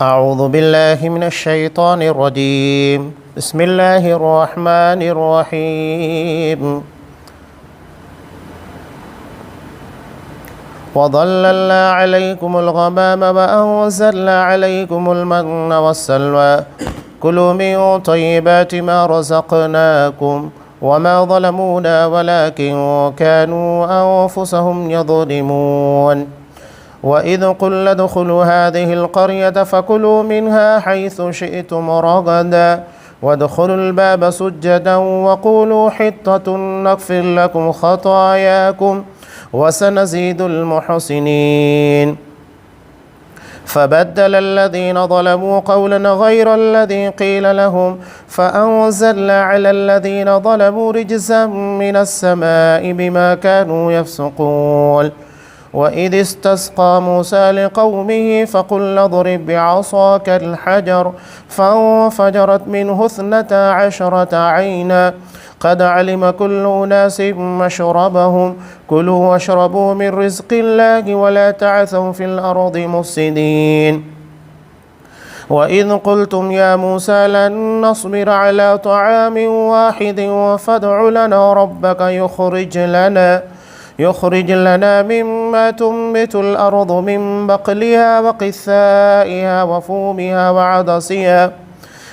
اعوذ باللہ من الشیطان الرجیم بسم اللہ الرحمن الرحیم وظللنا علیکم الغمام وأنزلنا علیکم المن والسلوى كلوا من طیبات ما رزقناکم وما ظلمونا ولكن كانوا أنفسهم يظلمون وإذ قلنا ادخلوا هذه القرية فكلوا منها حيث شئتم رغدا وادخلوا الباب سجدا وقولوا حطة نغفر لكم خطاياكم وسنزيد المحسنين فبدل الذين ظلموا قولا غير الذي قيل لهم فأنزلنا على الذين ظلموا رجزا من السماء بما كانوا يفسقون وإذ استسقى موسى لقومه فقلنا اضرب بعصاك الحجر فانفجرت منه 12 عينا قد علم كل أناس مشربهم كلوا واشربوا من رزق الله ولا تعثوا في الأرض مفسدين وإذ قلتم يا موسى لن نصبر على طعام واحد فادع لنا ربك يخرج لنا مما تنبت الأرض من بقلها وقثائها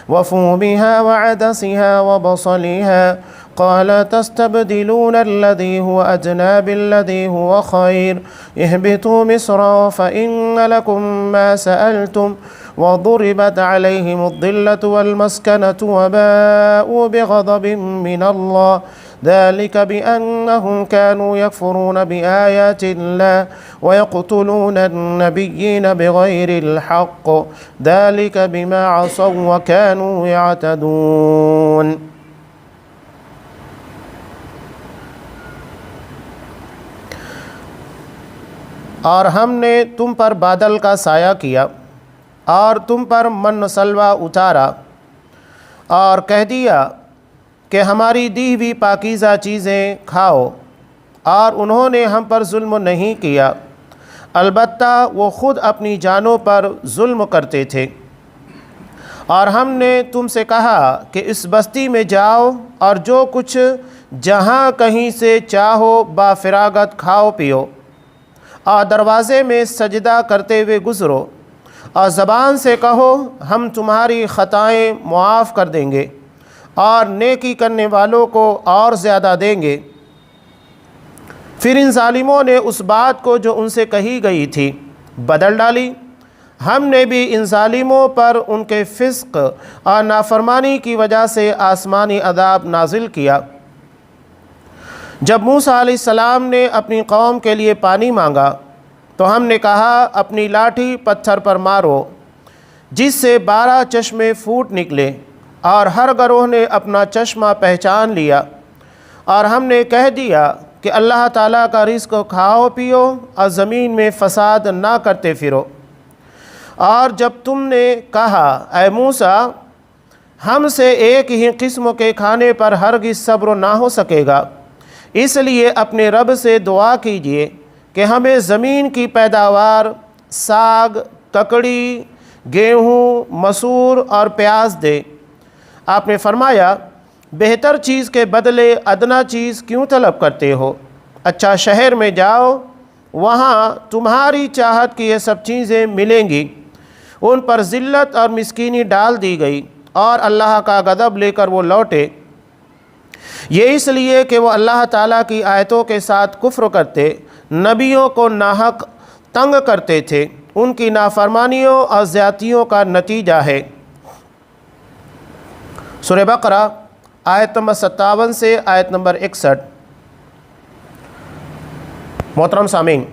وفومها وعدسها وبصلها قال تستبدلون الذي هو أدنى بالذي هو خير اهبطوا مصر فإن لكم ما سألتم وضربت عليهم الذلة والمسكنة وباءوا بغضب من الله ذلك بأنهم كانوا يكفرون بآيات الله ويقتلون النبيين بغير الحق ذلك بما عصوا وكانوا يعتدون. اور ہم نے تم پر بادل کا سایہ کیا اور تم پر من سلوہ اتارا اور کہہ دیا کہ ہماری دی ہوئی پاکیزہ چیزیں کھاؤ، اور انہوں نے ہم پر ظلم نہیں کیا، البتہ وہ خود اپنی جانوں پر ظلم کرتے تھے. اور ہم نے تم سے کہا کہ اس بستی میں جاؤ اور جو کچھ جہاں کہیں سے چاہو با فراغت کھاؤ پیو، اور دروازے میں سجدہ کرتے ہوئے گزرو، اور زبان سے کہو ہم تمہاری خطائیں معاف کر دیں گے اور نیکی کرنے والوں کو اور زیادہ دیں گے. پھر ان ظالموں نے اس بات کو جو ان سے کہی گئی تھی بدل ڈالی. ہم نے بھی ان ظالموں پر ان کے فسق اور نافرمانی کی وجہ سے آسمانی عذاب نازل کیا. جب موسیٰ علیہ السلام نے اپنی قوم کے لیے پانی مانگا تو ہم نے کہا اپنی لاٹھی پتھر پر مارو، جس سے 12 چشمے پھوٹ نکلے، اور ہر گروہ نے اپنا چشمہ پہچان لیا. اور ہم نے کہہ دیا کہ اللہ تعالیٰ کا رزق کھاؤ پیو اور زمین میں فساد نہ کرتے پھرو. اور جب تم نے کہا اے موسیٰ ہم سے ایک ہی قسم کے کھانے پر ہرگز صبر نہ ہو سکے گا، اس لیے اپنے رب سے دعا کیجئے کہ ہمیں زمین کی پیداوار ساگ، ککڑی، گیہوں، مسور اور پیاز دے. آپ نے فرمایا بہتر چیز کے بدلے ادنا چیز کیوں طلب کرتے ہو؟ اچھا شہر میں جاؤ، وہاں تمہاری چاہت کی یہ سب چیزیں ملیں گی. ان پر ذلت اور مسکینی ڈال دی گئی اور اللہ کا غضب لے کر وہ لوٹے. یہ اس لیے کہ وہ اللہ تعالیٰ کی آیتوں کے ساتھ کفر کرتے، نبیوں کو ناحق تنگ کرتے تھے. ان کی نافرمانیوں اور زیادتیوں کا نتیجہ ہے. سورہ بقرہ آیت نمبر 57 سے آیت نمبر 61. محترم سامعین،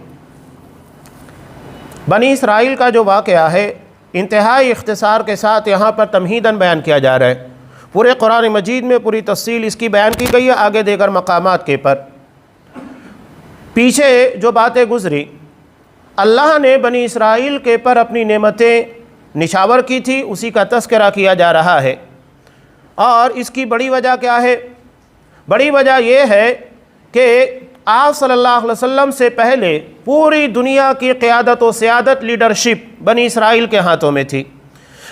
بنی اسرائیل کا جو واقعہ ہے انتہائی اختصار کے ساتھ یہاں پر تمہیداً بیان کیا جا رہا ہے. پورے قرآن مجید میں پوری تفصیل اس کی بیان کی گئی ہے آگے دیگر مقامات کے پر. پیچھے جو باتیں گزری، اللہ نے بنی اسرائیل کے پر اپنی نعمتیں نشاور کی تھی، اسی کا تذکرہ کیا جا رہا ہے. اور اس کی بڑی وجہ کیا ہے؟ بڑی وجہ یہ ہے کہ آپ صلی اللہ علیہ وسلم سے پہلے پوری دنیا کی قیادت و سیادت لیڈرشپ بنی اسرائیل کے ہاتھوں میں تھی.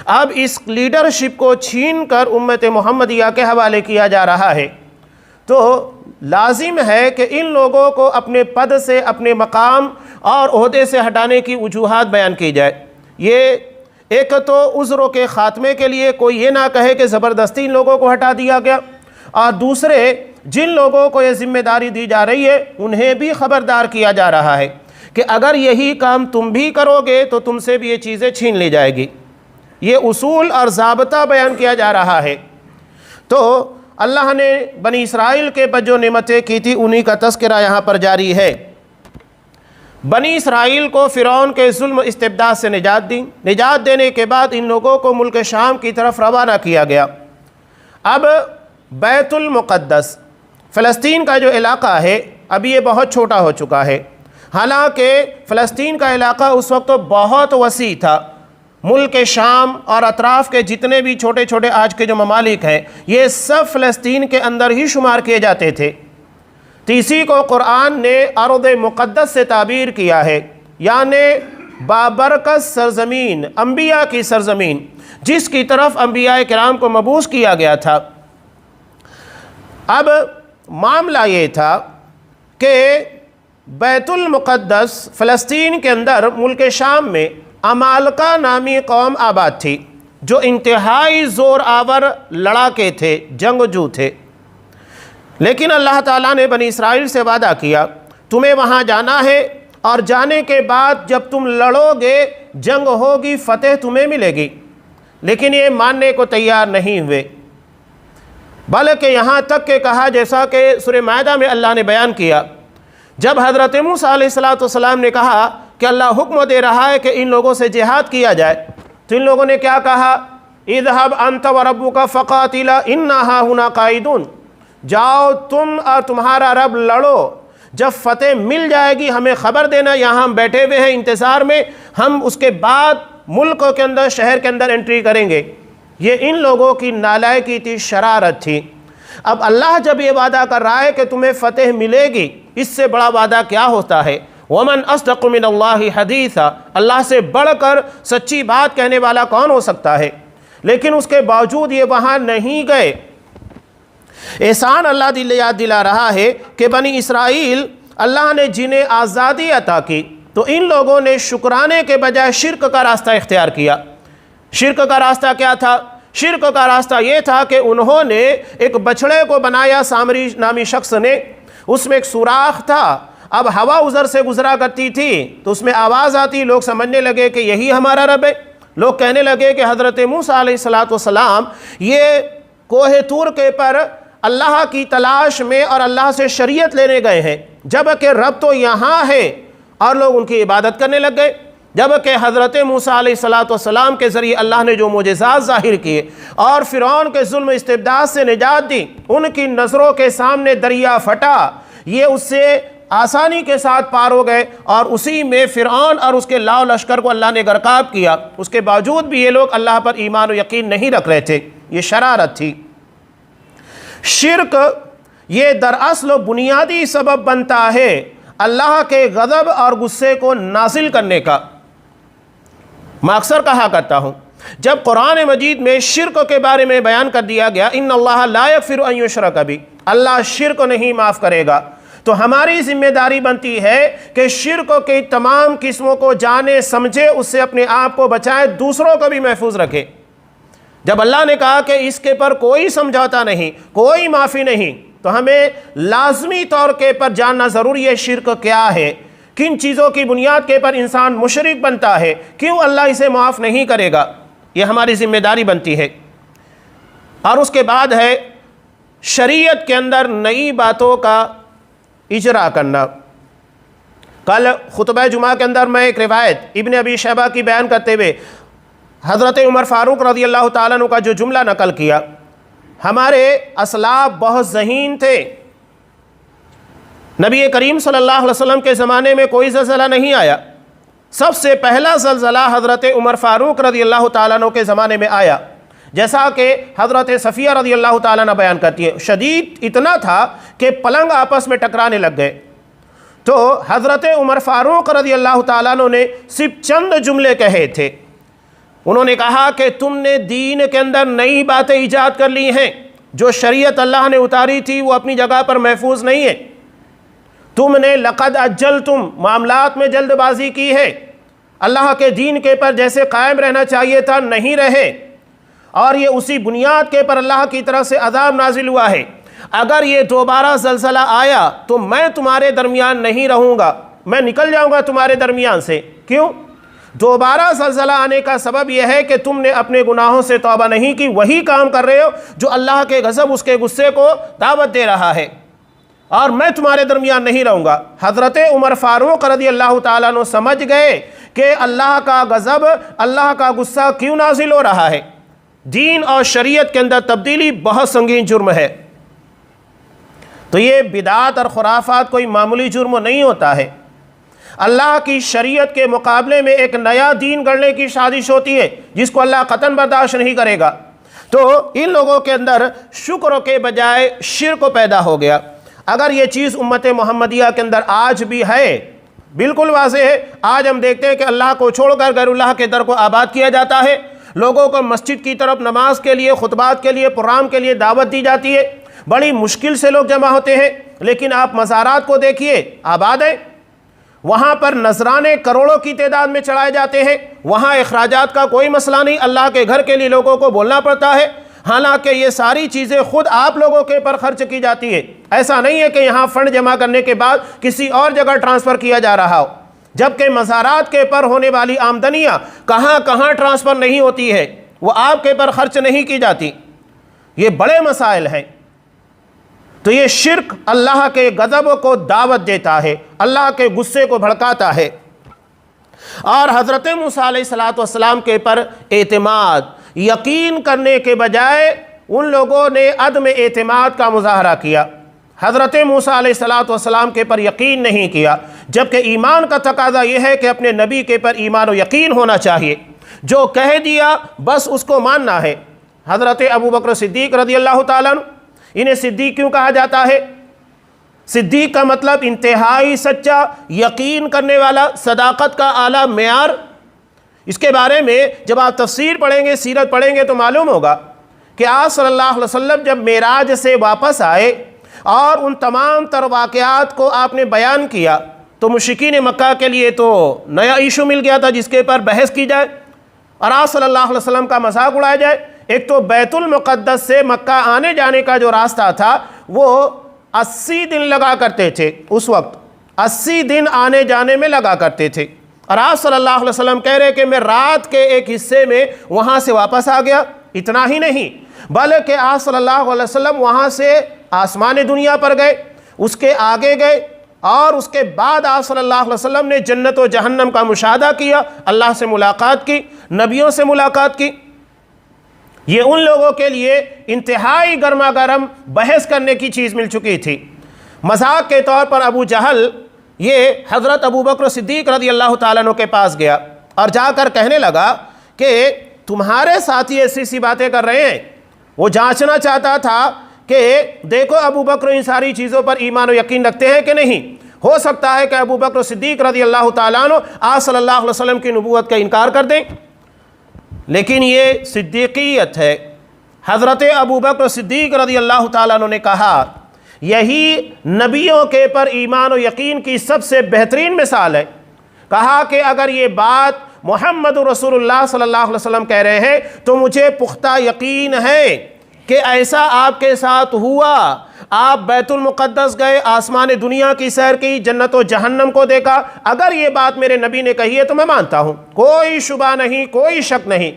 اب اس لیڈرشپ کو چھین کر امت محمدیہ کے حوالے کیا جا رہا ہے۔ تو لازم ہے کہ ان لوگوں کو اپنے پد سے، اپنے مقام اور عہدے سے ہٹانے کی وجوہات بیان کی جائے۔ یہ ایک تو عذروں کے خاتمے کے لیے کوئی یہ نہ کہے کہ زبردستی ان لوگوں کو ہٹا دیا گیا، اور دوسرے جن لوگوں کو یہ ذمہ داری دی جا رہی ہے انہیں بھی خبردار کیا جا رہا ہے کہ اگر یہی کام تم بھی کرو گے تو تم سے بھی یہ چیزیں چھین لی جائے گی۔ یہ اصول اور ضابطہ بیان کیا جا رہا ہے۔ تو اللہ نے بنی اسرائیل کے پر جو نعمتیں کی تھی انہی کا تذکرہ یہاں پر جاری ہے۔ بنی اسرائیل کو فرعون کے ظلم استبداد سے نجات دی، نجات دینے کے بعد ان لوگوں کو ملک شام کی طرف روانہ کیا گیا۔ اب بیت المقدس فلسطین کا جو علاقہ ہے اب یہ بہت چھوٹا ہو چکا ہے، حالانکہ فلسطین کا علاقہ اس وقت تو بہت وسیع تھا۔ ملک شام اور اطراف کے جتنے بھی چھوٹے چھوٹے آج کے جو ممالک ہیں یہ سب فلسطین کے اندر ہی شمار کیے جاتے تھے۔ تیسری کو قرآن نے ارض مقدس سے تعبیر کیا ہے، یعنی بابرکت سرزمین، انبیاء کی سرزمین، جس کی طرف انبیاء کرام کو مبعوث کیا گیا تھا۔ اب معاملہ یہ تھا کہ بیت المقدس فلسطین کے اندر ملک شام میں عمالقہ نامی قوم آباد تھی، جو انتہائی زور آور لڑاکے تھے، جنگجو تھے۔ لیکن اللہ تعالیٰ نے بنی اسرائیل سے وعدہ کیا تمہیں وہاں جانا ہے، اور جانے کے بعد جب تم لڑو گے جنگ ہوگی، فتح تمہیں ملے گی۔ لیکن یہ ماننے کو تیار نہیں ہوئے، بلکہ یہاں تک کہ کہا جیسا کہ سورہ مائدہ میں اللہ نے بیان کیا، جب حضرت موسیٰ علیہ السلام نے کہا کہ اللہ حکم دے رہا ہے کہ ان لوگوں سے جہاد کیا جائے، تو ان لوگوں نے کیا کہا؟ اذهب انت وربک فقاتلا انا ہاہنا قاعدون، جاؤ تم اور تمہارا رب لڑو، جب فتح مل جائے گی ہمیں خبر دینا، یہاں ہم بیٹھے ہوئے ہیں انتظار میں، ہم اس کے بعد ملک کے اندر، شہر کے اندر انٹری کریں گے۔ یہ ان لوگوں کی نالائکی تھی، شرارت تھی۔ اب اللہ جب یہ وعدہ کر رہا ہے کہ تمہیں فتح ملے گی، اس سے بڑا وعدہ کیا ہوتا ہے؟ وَمَنْ أَصْدَقُ مِنَ اللَّهِ حَدِيثًا، اللہ سے بڑھ کر سچی بات کہنے والا کون ہو سکتا ہے؟ لیکن اس کے باوجود یہ وہاں نہیں گئے۔ احسان اللہ یاد دلا رہا ہے کہ بنی اسرائیل اللہ نے جنہیں آزادی عطا کی تو ان لوگوں نے شکرانے کے بجائے شرک کا راستہ اختیار کیا۔ شرک کا راستہ کیا تھا؟ شرک کا راستہ یہ تھا کہ انہوں نے ایک بچھڑے کو بنایا، سامری نامی شخص نے، اس میں ایک سوراخ تھا، اب ہوا ادھر سے گزرا کرتی تھی تو اس میں آواز آتی، لوگ سمجھنے لگے کہ یہی ہمارا رب ہے۔ لوگ کہنے لگے کہ حضرت موسیٰ علیہ السلام یہ کوہ طور کے پر اللہ کی تلاش میں اور اللہ سے شریعت لینے گئے ہیں، جبکہ رب تو یہاں ہے، اور لوگ ان کی عبادت کرنے لگ گئے۔ جبکہ حضرت موسیٰ علیہ السلام کے ذریعے اللہ نے جو معجزات ظاہر کیے اور فرعون کے ظلم استبداد سے نجات دی، ان کی نظروں کے سامنے دریا پھٹا، یہ اس سے آسانی کے ساتھ پار ہو گئے، اور اسی میں فرعون اور اس کے لاؤ لشکر کو اللہ نے غرقاب کیا۔ اس کے باوجود بھی یہ لوگ اللہ پر ایمان و یقین نہیں رکھ رہے تھے، یہ شرارت تھی۔ شرک یہ دراصل بنیادی سبب بنتا ہے اللہ کے غضب اور غصے کو نازل کرنے کا۔ میں اکثر کہا کرتا ہوں، جب قرآن مجید میں شرک کے بارے میں بیان کر دیا گیا ان اللہ لا یغفر ان یشرک بہ، اللہ شرک نہیں معاف کرے گا، تو ہماری ذمہ داری بنتی ہے کہ شرک کی تمام قسموں کو جانے سمجھے، اس سے اپنے آپ کو بچائے، دوسروں کو بھی محفوظ رکھے۔ جب اللہ نے کہا کہ اس کے پر کوئی سمجھوتا نہیں، کوئی معافی نہیں، تو ہمیں لازمی طور کے پر جاننا ضروری ہے شرک کیا ہے، کن چیزوں کی بنیاد کے پر انسان مشرک بنتا ہے، کیوں اللہ اسے معاف نہیں کرے گا، یہ ہماری ذمہ داری بنتی ہے۔ اور اس کے بعد ہے شریعت کے اندر نئی باتوں کا اجرا کرنا۔ کل خطبہ جمعہ کے اندر میں ایک روایت ابن ابی شیبہ کی بیان کرتے ہوئے حضرت عمر فاروق رضی اللہ تعالیٰ عنہ کا جو جملہ نقل کیا، ہمارے اسلاف بہت ذہین تھے، نبی کریم صلی اللہ علیہ وسلم کے زمانے میں کوئی زلزلہ نہیں آیا، سب سے پہلا زلزلہ حضرت عمر فاروق رضی اللہ تعالیٰ عنہ کے زمانے میں آیا، جیسا کہ حضرت صفیہ رضی اللہ تعالیٰ عنہ بیان کرتی ہے۔ شدید اتنا تھا کہ پلنگ آپس میں ٹکرانے لگ گئے، تو حضرت عمر فاروق رضی اللہ تعالیٰ عنہ نے صرف چند جملے کہے تھے، انہوں نے کہا کہ تم نے دین کے اندر نئی باتیں ایجاد کر لی ہیں، جو شریعت اللہ نے اتاری تھی وہ اپنی جگہ پر محفوظ نہیں ہے، تم نے لقد اجلتم معاملات میں جلد بازی کی ہے، اللہ کے دین کے پر جیسے قائم رہنا چاہیے تھا نہیں رہے، اور یہ اسی بنیاد کے پر اللہ کی طرف سے عذاب نازل ہوا ہے۔ اگر یہ دوبارہ زلزلہ آیا تو میں تمہارے درمیان نہیں رہوں گا، میں نکل جاؤں گا تمہارے درمیان سے۔ کیوں؟ دوبارہ زلزلہ آنے کا سبب یہ ہے کہ تم نے اپنے گناہوں سے توبہ نہیں کی، وہی کام کر رہے ہو جو اللہ کے غضب، اس کے غصے کو دعوت دے رہا ہے، اور میں تمہارے درمیان نہیں رہوں گا۔ حضرت عمر فاروق رضی اللہ تعالیٰ عنہ سمجھ گئے کہ اللہ کا غضب، اللہ کا غصہ کیوں نازل ہو رہا ہے۔ دین اور شریعت کے اندر تبدیلی بہت سنگین جرم ہے، تو یہ بدعات اور خرافات کوئی معمولی جرم نہیں ہوتا ہے۔ اللہ کی شریعت کے مقابلے میں ایک نیا دین گڑھنے کی سازش ہوتی ہے جس کو اللہ قطعاً برداشت نہیں کرے گا۔ تو ان لوگوں کے اندر شکر کے بجائے شرک پیدا ہو گیا۔ اگر یہ چیز امت محمدیہ کے اندر آج بھی ہے، بالکل واضح ہے، آج ہم دیکھتے ہیں کہ اللہ کو چھوڑ کر غیر اللہ کے در کو آباد کیا جاتا ہے، لوگوں کو مسجد کی طرف نماز کے لیے، خطبات کے لیے، پروگرام کے لیے دعوت دی جاتی ہے، بڑی مشکل سے لوگ جمع ہوتے ہیں، لیکن آپ مزارات کو دیکھیے، آباد ہیں، وہاں پر نذرانے کروڑوں کی تعداد میں چڑھائے جاتے ہیں، وہاں اخراجات کا کوئی مسئلہ نہیں، اللہ کے گھر کے لیے لوگوں کو بولنا پڑتا ہے، حالانکہ یہ ساری چیزیں خود آپ لوگوں کے پر خرچ کی جاتی ہے۔ ایسا نہیں ہے کہ یہاں فنڈ جمع کرنے کے بعد کسی اور جگہ ٹرانسفر کیا جا رہا ہو، جبکہ مزارات کے پر ہونے والی آمدنیاں کہاں کہاں ٹرانسفر نہیں ہوتی ہے، وہ آپ کے پر خرچ نہیں کی جاتی۔ یہ بڑے مسائل ہیں۔ تو یہ شرک اللہ کے غضب کو دعوت دیتا ہے، اللہ کے غصے کو بھڑکاتا ہے۔ اور حضرت موسیٰ علیہ السلام کے پر اعتماد، یقین کرنے کے بجائے ان لوگوں نے عدم اعتماد کا مظاہرہ کیا۔ حضرت موسیٰ علیہ السلام کے پر یقین نہیں کیا، جبکہ ایمان کا تقاضا یہ ہے کہ اپنے نبی کے پر ایمان و یقین ہونا چاہیے، جو کہہ دیا بس اس کو ماننا ہے۔ حضرت ابوبکر صدیق رضی اللہ تعالیٰ عنہ، انہیں صدیق کیوں کہا جاتا ہے؟ صدیق کا مطلب انتہائی سچا، یقین کرنے والا، صداقت کا اعلیٰ معیار۔ اس کے بارے میں جب آپ تفسیر پڑھیں گے، سیرت پڑھیں گے تو معلوم ہوگا کہ آپ صلی اللہ علیہ وسلم جب معراج سے واپس آئے اور ان تمام تر واقعات کو آپ نے بیان کیا تو مشرکین مکہ کے لیے تو نیا ایشو مل گیا تھا جس کے پر بحث کی جائے اور آپ صلی اللہ علیہ وسلم کا مذاق اڑایا جائے۔ ایک تو بیت المقدس سے مکہ آنے جانے کا جو راستہ تھا وہ 80 دن لگا کرتے تھے، اس وقت 80 دن آنے جانے میں لگا کرتے تھے، اور آپ صلی اللہ علیہ وسلم کہہ رہے کہ میں رات کے ایک حصے میں وہاں سے واپس آ گیا۔ اتنا ہی نہیں بلکہ آپ صلی اللہ علیہ وسلم وہاں سے آسمان دنیا پر گئے، اس کے آگے گئے، اور اس کے بعد آپ صلی اللہ علیہ وسلم نے جنت و جہنم کا مشاہدہ کیا، اللہ سے ملاقات کی، نبیوں سے ملاقات کی۔ یہ ان لوگوں کے لیے انتہائی گرما گرم بحث کرنے کی چیز مل چکی تھی۔ مذاق کے طور پر ابو جہل یہ حضرت ابوبکر صدیق رضی اللہ تعالیٰ عنہ کے پاس گیا اور جا کر کہنے لگا کہ تمہارے ساتھی ایسی ایسی باتیں کر رہے ہیں۔ وہ جانچنا چاہتا تھا کہ دیکھو ابوبکر ان ساری چیزوں پر ایمان و یقین رکھتے ہیں کہ نہیں، ہو سکتا ہے کہ ابوبکر صدیق رضی اللہ تعالیٰ عنہ آپ صلی اللہ علیہ وسلم کی نبوت کا انکار کر دیں۔ لیکن یہ صدیقیت ہے۔ حضرت ابوبکر صدیق رضی اللہ تعالیٰ عنہ نے کہا یہی نبیوں کے پر ایمان و یقین کی سب سے بہترین مثال ہے۔ کہا کہ اگر یہ بات محمد رسول اللہ صلی اللہ علیہ وسلم کہہ رہے ہیں تو مجھے پختہ یقین ہے کہ ایسا آپ کے ساتھ ہوا، آپ بیت المقدس گئے، آسمان دنیا کی سیر کی، جنت و جہنم کو دیکھا، اگر یہ بات میرے نبی نے کہی ہے تو میں مانتا ہوں، کوئی شبہ نہیں، کوئی شک نہیں۔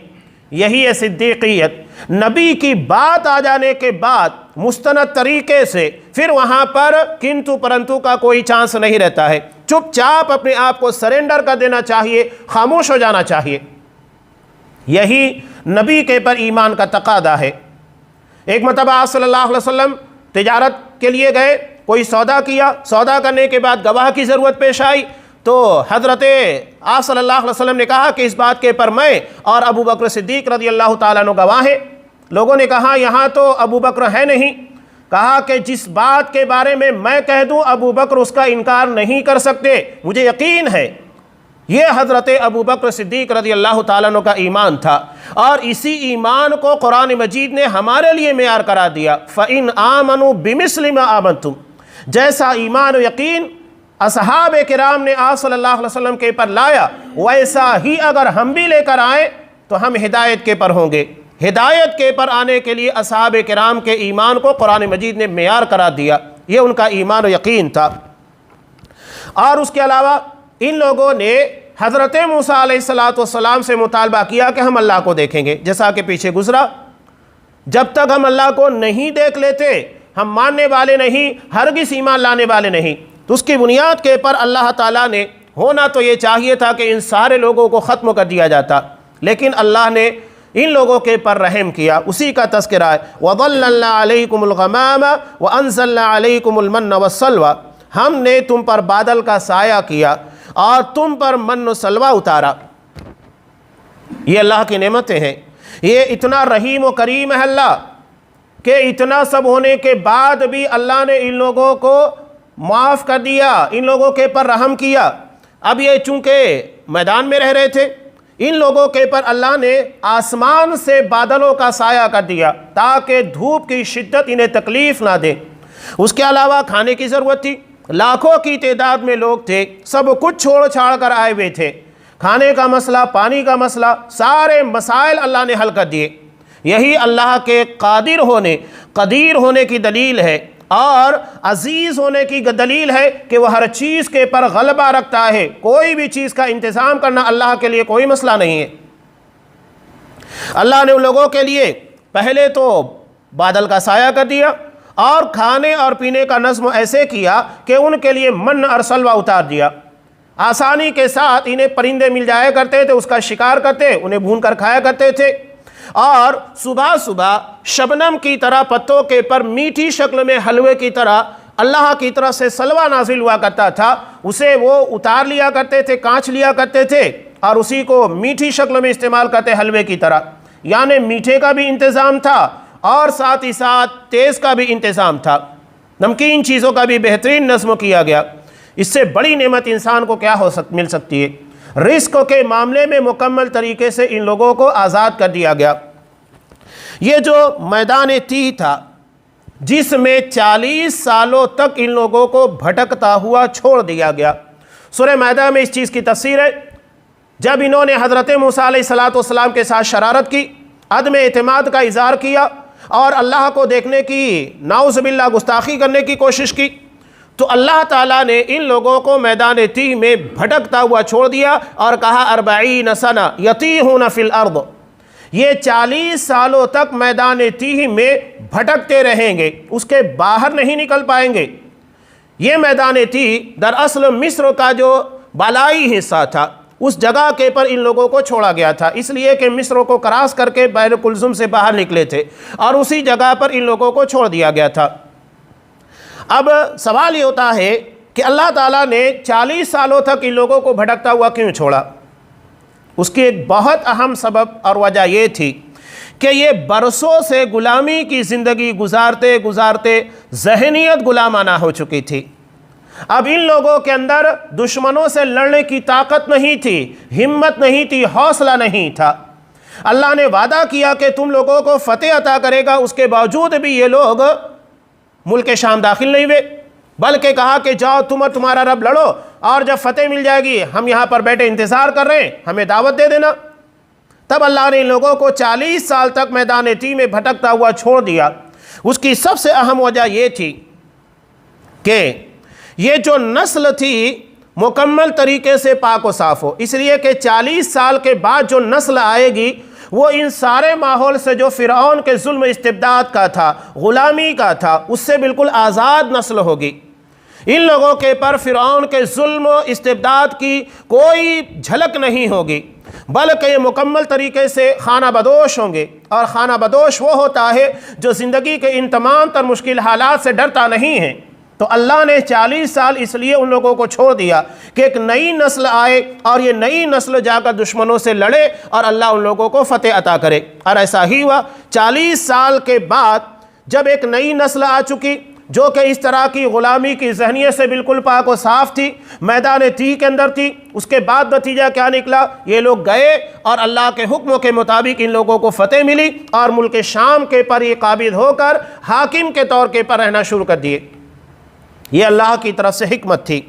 یہی ہے صدیقیت۔ نبی کی بات آ جانے کے بعد مستند طریقے سے پھر وہاں پر کنتو پرنتو کا کوئی چانس نہیں رہتا ہے، چپ چاپ اپنے آپ کو سرنڈر کر دینا چاہیے، خاموش ہو جانا چاہیے۔ یہی نبی کے پر ایمان کا تقاضا ہے۔ ایک مرتبہ آپ صلی اللہ علیہ وسلم تجارت کے لیے گئے، کوئی سودا کیا، سودا کرنے کے بعد گواہ کی ضرورت پیش آئی تو حضرت آپ صلی اللہ علیہ وسلم نے کہا کہ اس بات کے پر میں اور ابوبکر صدیق رضی اللہ تعالیٰ عنہ گواہ ہیں۔ لوگوں نے کہا یہاں تو ابوبکر ہے نہیں۔ کہا کہ جس بات کے بارے میں کہہ دوں ابوبکر اس کا انکار نہیں کر سکتے، مجھے یقین ہے۔ یہ حضرت ابو بکر صدیق رضی اللہ تعالیٰ عنہ کا ایمان تھا، اور اسی ایمان کو قرآن مجید نے ہمارے لیے معیار قرار دیا۔ فَإِنْ آمَنُوا بِمِثْلِ مَا آمَنْتُمْ، جیسا ایمان و یقین اصحاب کرام نے آپ صلی اللہ علیہ وسلم کے پر لایا، ویسا ہی اگر ہم بھی لے کر آئیں تو ہم ہدایت کے پر ہوں گے۔ ہدایت کے پر آنے کے لیے اصحاب کرام کے ایمان کو قرآن مجید نے معیار قرار دیا، یہ ان کا ایمان و یقین تھا۔ اور اس کے علاوہ ان لوگوں نے حضرت موسیٰ علیہ السلام سے مطالبہ کیا کہ ہم اللہ کو دیکھیں گے، جیسا کہ پیچھے گزرا، جب تک ہم اللہ کو نہیں دیکھ لیتے ہم ماننے والے نہیں، ہرگز ایمان لانے والے نہیں۔ تو اس کی بنیاد کے پر اللہ تعالیٰ نے، ہونا تو یہ چاہیے تھا کہ ان سارے لوگوں کو ختم کر دیا جاتا، لیکن اللہ نے ان لوگوں کے پر رحم کیا، اسی کا تذکرہ ہے۔ وَظَلَّلْنَا عَلَيْكُمُ الْغَمَامَ وَأَنزَلْنَا عَلَيْكُمُ الْمَنَّ وَالسَّلْوَىٰ، ہم نے تم پر بادل کا سایہ کیا اور تم پر من و سلوہ اتارا۔ یہ اللہ کی نعمتیں ہیں، یہ اتنا رحیم و کریم ہے اللہ کہ اتنا سب ہونے کے بعد بھی اللہ نے ان لوگوں کو معاف کر دیا، ان لوگوں کے پر رحم کیا۔ اب یہ چونکہ میدان میں رہ رہے تھے، ان لوگوں کے پر اللہ نے آسمان سے بادلوں کا سایہ کر دیا تاکہ دھوپ کی شدت انہیں تکلیف نہ دے۔ اس کے علاوہ کھانے کی ضرورت تھی، لاکھوں کی تعداد میں لوگ تھے، سب کچھ چھوڑ چھاڑ کر آئے ہوئے تھے، کھانے کا مسئلہ، پانی کا مسئلہ، سارے مسائل اللہ نے حل کر دیے۔ یہی اللہ کے قادر ہونے، قدیر ہونے کی دلیل ہے، اور عزیز ہونے کی دلیل ہے کہ وہ ہر چیز کے پر غلبہ رکھتا ہے۔ کوئی بھی چیز کا انتظام کرنا اللہ کے لیے کوئی مسئلہ نہیں ہے۔ اللہ نے ان لوگوں کے لیے پہلے تو بادل کا سایہ کر دیا، اور کھانے اور پینے کا نظم ایسے کیا کہ ان کے لیے من اور سلوہ اتار دیا۔ آسانی کے ساتھ انہیں پرندے مل جایا کرتے تھے، اس کا شکار کرتے، انہیں بھون کر کھایا کرتے تھے، اور صبح صبح شبنم کی طرح پتوں کے پر میٹھی شکل میں حلوے کی طرح اللہ کی طرف سے سلوہ نازل ہوا کرتا تھا، اسے وہ اتار لیا کرتے تھے، کانچ لیا کرتے تھے، اور اسی کو میٹھی شکل میں استعمال کرتے حلوے کی طرح۔ یعنی میٹھے کا بھی انتظام تھا اور ساتھ ہی ساتھ تیز کا بھی انتظام تھا، نمکین چیزوں کا بھی بہترین نظم کیا گیا۔ اس سے بڑی نعمت انسان کو کیا مل سکتی ہے؟ رزق کے معاملے میں مکمل طریقے سے ان لوگوں کو آزاد کر دیا گیا۔ یہ جو میدان تیہ تھا، جس میں 40 سالوں تک ان لوگوں کو بھٹکتا ہوا چھوڑ دیا گیا، سورہ مائدہ میں اس چیز کی تفسیر ہے۔ جب انہوں نے حضرت موسیٰ علیہ السلام کے ساتھ شرارت کی، عدم اعتماد کا اظہار کیا، اور اللہ کو دیکھنے کی، نعوذ باللہ گستاخی کرنے کی کوشش کی، تو اللہ تعالیٰ نے ان لوگوں کو میدان تیہ میں بھٹکتا ہوا چھوڑ دیا اور کہا 40 سنہ یتیہون فی الارض، یہ 40 سالوں تک میدان تیہ میں بھٹکتے رہیں گے، اس کے باہر نہیں نکل پائیں گے۔ یہ میدان تیہ دراصل مصر کا جو بالائی حصہ تھا، اس جگہ کے پر ان لوگوں کو چھوڑا گیا تھا، اس لیے کہ مصر کو کراس کر کے بحر کلثوم سے باہر نکلے تھے، اور اسی جگہ پر ان لوگوں کو چھوڑ دیا گیا تھا۔ اب سوال یہ ہوتا ہے کہ اللہ تعالیٰ نے 40 سالوں تک ان لوگوں کو بھٹکتا ہوا کیوں چھوڑا؟ اس کی ایک بہت اہم سبب اور وجہ یہ تھی کہ یہ برسوں سے غلامی کی زندگی گزارتے گزارتے ذہنیت غلامانہ ہو چکی تھی۔ اب ان لوگوں کے اندر دشمنوں سے لڑنے کی طاقت نہیں تھی، ہمت نہیں تھی، حوصلہ نہیں تھا۔ اللہ نے وعدہ کیا کہ تم لوگوں کو فتح عطا کرے گا، اس کے باوجود بھی یہ لوگ ملک شام داخل نہیں ہوئے، بلکہ کہا کہ جاؤ تم اور تمہارا رب لڑو، اور جب فتح مل جائے گی ہم یہاں پر بیٹھے انتظار کر رہے ہیں، ہمیں دعوت دے دینا۔ تب اللہ نے ان لوگوں کو 40 سال تک میدان تیہ میں بھٹکتا ہوا چھوڑ دیا۔ اس کی سب سے اہم وجہ یہ تھی کہ یہ جو نسل تھی مکمل طریقے سے پاک و صاف ہو، اس لیے کہ 40 سال کے بعد جو نسل آئے گی وہ ان سارے ماحول سے جو فرعون کے ظلم استبداد کا تھا، غلامی کا تھا، اس سے بالکل آزاد نسل ہوگی۔ ان لوگوں کے پر فرعون کے ظلم و استبداد کی کوئی جھلک نہیں ہوگی، بلکہ یہ مکمل طریقے سے خانہ بدوش ہوں گے، اور خانہ بدوش وہ ہوتا ہے جو زندگی کے ان تمام تر مشکل حالات سے ڈرتا نہیں ہے۔ تو اللہ نے 40 سال اس لیے ان لوگوں کو چھوڑ دیا کہ ایک نئی نسل آئے، اور یہ نئی نسل جا کر دشمنوں سے لڑے اور اللہ ان لوگوں کو فتح عطا کرے۔ اور ایسا ہی ہوا، 40 سال کے بعد جب ایک نئی نسل آ چکی، جو کہ اس طرح کی غلامی کی ذہنیت سے بالکل پاک و صاف تھی، میدان تیہ کے اندر تھی۔ اس کے بعد نتیجہ کیا نکلا؟ یہ لوگ گئے اور اللہ کے حکموں کے مطابق ان لوگوں کو فتح ملی اور ملک شام کے پر یہ قابض ہو کر حاکم کے طور کے پر رہنا شروع کر دیے۔ یہ اللہ کی طرف سے حکمت تھی۔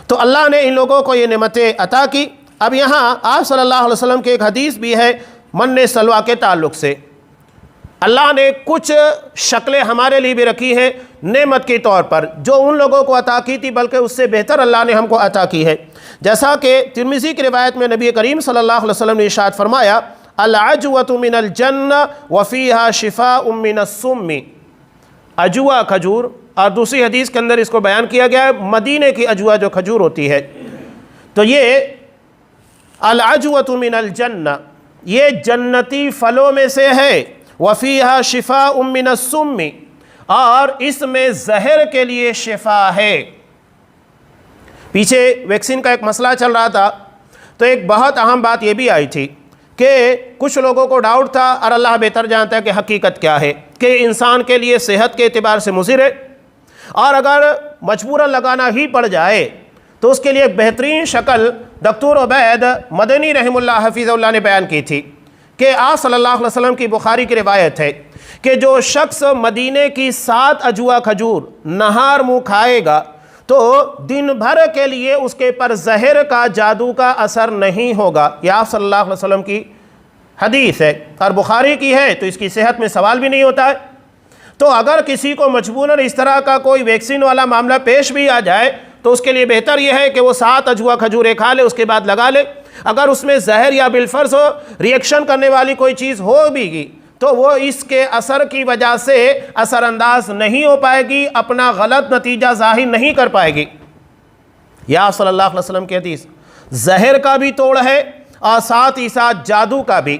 تو اللہ نے ان لوگوں کو یہ نعمتیں عطا کی۔ اب یہاں آپ صلی اللہ علیہ وسلم کی ایک حدیث بھی ہے من سلوہ کے تعلق سے۔ اللہ نے کچھ شکلیں ہمارے لیے بھی رکھی ہیں نعمت کے طور پر، جو ان لوگوں کو عطا کی تھی بلکہ اس سے بہتر اللہ نے ہم کو عطا کی ہے۔ جیسا کہ ترمذی کی روایت میں نبی کریم صلی اللہ علیہ وسلم نے ارشاد فرمایا، العجوۃ من الجنہ وفیہا شفاء من السم۔ عجوہ کھجور، اور دوسری حدیث کے اندر اس کو بیان کیا گیا ہے مدینے کی عجوہ جو کھجور ہوتی ہے۔ تو یہ العجوۃ من الجنہ، یہ جنتی پھلوں میں سے ہے، وفیہا شفاء من السم، اور اس میں زہر کے لیے شفا ہے۔ پیچھے ویکسین کا ایک مسئلہ چل رہا تھا، تو ایک بہت اہم بات یہ بھی آئی تھی کہ کچھ لوگوں کو ڈاؤٹ تھا، اور اللہ بہتر جانتا ہے کہ حقیقت کیا ہے، کہ انسان کے لیے صحت کے اعتبار سے مضر ہے، اور اگر مجبوراً لگانا ہی پڑ جائے تو اس کے لیے ایک بہترین شکل ڈاکٹر عبید مدنی رحم اللہ حفیظ اللہ نے بیان کی تھی کہ آپ صلی اللہ علیہ وسلم کی بخاری کی روایت ہے کہ جو شخص مدینے کی 7 عجوہ کھجور نہار منہ کھائے گا تو دن بھر کے لیے اس کے پر زہر کا جادو کا اثر نہیں ہوگا۔ یہ آپ صلی اللہ علیہ وسلم کی حدیث ہے اور بخاری کی ہے، تو اس کی صحت میں سوال بھی نہیں ہوتا ہے۔ تو اگر کسی کو مجبوراً اس طرح کا کوئی ویکسین والا معاملہ پیش بھی آ جائے تو اس کے لیے بہتر یہ ہے کہ وہ 7 عجوہ کھجوریں کھا لے، اس کے بعد لگا لے۔ اگر اس میں زہر یا بالفرض ریئیکشن کرنے والی کوئی چیز ہو بھی گی تو وہ اس کے اثر کی وجہ سے اثر انداز نہیں ہو پائے گی، اپنا غلط نتیجہ ظاہر نہیں کر پائے گی۔ یا صلی اللہ علیہ وسلم کی حدیث زہر کا بھی توڑ ہے اور ساتھ ہی ساتھ جادو کا بھی۔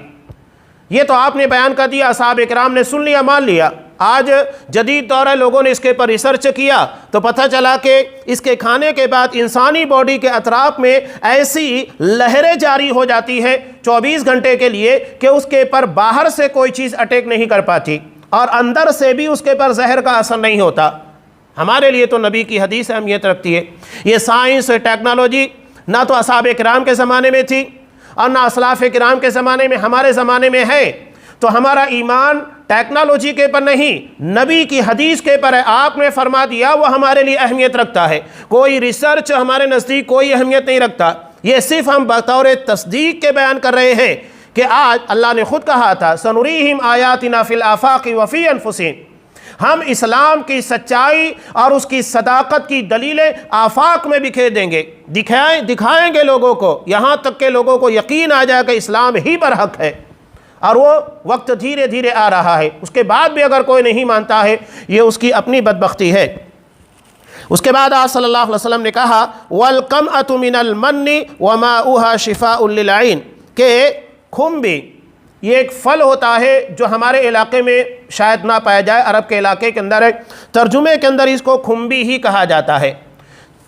یہ تو آپ نے بیان کر دیا، اصحاب اکرام نے سن لیا، مان لیا۔ آج جدید دور ہے، لوگوں نے اس کے پر ریسرچ کیا تو پتہ چلا کہ اس کے کھانے کے بعد انسانی باڈی کے اطراف میں ایسی لہریں جاری ہو جاتی ہے 24 گھنٹے کے لیے کہ اس کے پر باہر سے کوئی چیز اٹیک نہیں کر پاتی اور اندر سے بھی اس کے پر زہر کا اثر نہیں ہوتا۔ ہمارے لیے تو نبی کی حدیث اہمیت رکھتی ہے۔ یہ سائنس ٹیکنالوجی نہ تو اصحاب کرام کے زمانے میں تھی اور نہ اسلاف کرام کے زمانے میں، ہمارے زمانے میں ہے۔ تو ہمارا ایمان ٹیکنالوجی کے پر نہیں، نبی کی حدیث کے پر ہے۔ آپ نے فرما دیا، وہ ہمارے لیے اہمیت رکھتا ہے۔ کوئی ریسرچ ہمارے نزدیک کوئی اہمیت نہیں رکھتا، یہ صرف ہم بطور تصدیق کے بیان کر رہے ہیں کہ آج اللہ نے خود کہا تھا سنریہم آیاتنا فی الآفاق وفی انفسہم، ہم اسلام کی سچائی اور اس کی صداقت کی دلیلیں آفاق میں بکھیر دیں گے، دکھائیں گے لوگوں کو، یہاں تک کہ لوگوں کو یقین آ جائے کہ اسلام ہی پر حق ہے۔ اور وہ وقت دھیرے دھیرے آ رہا ہے، اس کے بعد بھی اگر کوئی نہیں مانتا ہے یہ اس کی اپنی بدبختی ہے۔ اس کے بعد آپ صلی اللہ علیہ وسلم نے کہا وَالْقَمْأَةُ مِنَ الْمَنِّ وَمَاؤُهَا شِفَاءٌ لِلْعَيْنِ، کہ کھمبی یہ ایک پھل ہوتا ہے جو ہمارے علاقے میں شاید نہ پایا جائے، عرب کے علاقے کے اندر ہے، ترجمے کے اندر اس کو کھمبی ہی کہا جاتا ہے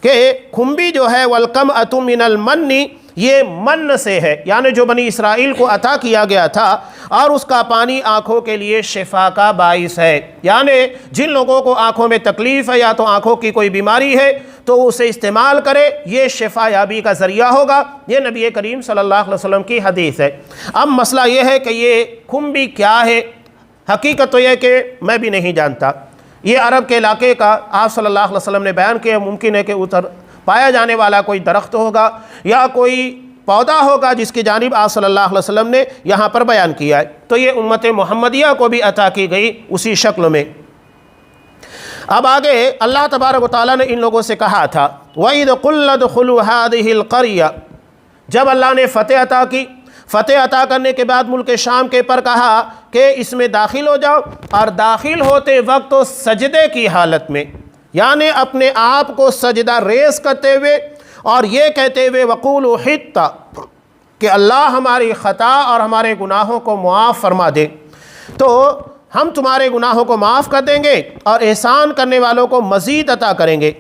کہ کھمبی جو ہے وَالْقَمْأَةُ مِنَ الْمَنِّ یہ من سے ہے، یعنی جو بنی اسرائیل کو عطا کیا گیا تھا، اور اس کا پانی آنکھوں کے لیے شفا کا باعث ہے۔ یعنی جن لوگوں کو آنکھوں میں تکلیف ہے یا تو آنکھوں کی کوئی بیماری ہے تو اسے استعمال کرے، یہ شفا یابی کا ذریعہ ہوگا۔ یہ نبی کریم صلی اللہ علیہ وسلم کی حدیث ہے۔ اب مسئلہ یہ ہے کہ یہ کھمبی کیا ہے؟ حقیقت تو یہ کہ میں بھی نہیں جانتا۔ یہ عرب کے علاقے کا آپ صلی اللہ علیہ وسلم نے بیان کیا، ممکن ہے کہ ادھر پایا جانے والا کوئی درخت ہوگا یا کوئی پودا ہوگا جس کی جانب آپ صلی اللہ علیہ وسلم نے یہاں پر بیان کیا ہے۔ تو یہ امت محمدیہ کو بھی عطا کی گئی اسی شکل میں۔ اب آگے اللہ تبارک و تعالیٰ نے ان لوگوں سے کہا تھا وَإِذْ قُلْنَا ادْخُلُوا هَٰذِهِ الْقَرْيَةَ، جب اللہ نے فتح عطا کی، فتح عطا کرنے کے بعد ملک شام کے پر کہا کہ اس میں داخل ہو جاؤ، اور داخل ہوتے وقت تو سجدے کی حالت میں، یعنی اپنے آپ کو سجدہ ریز کرتے ہوئے اور یہ کہتے ہوئے وَقُولُوا حِطَّةٌ، کہ اللہ ہماری خطا اور ہمارے گناہوں کو معاف فرما دے، تو ہم تمہارے گناہوں کو معاف کر دیں گے اور احسان کرنے والوں کو مزید عطا کریں گے۔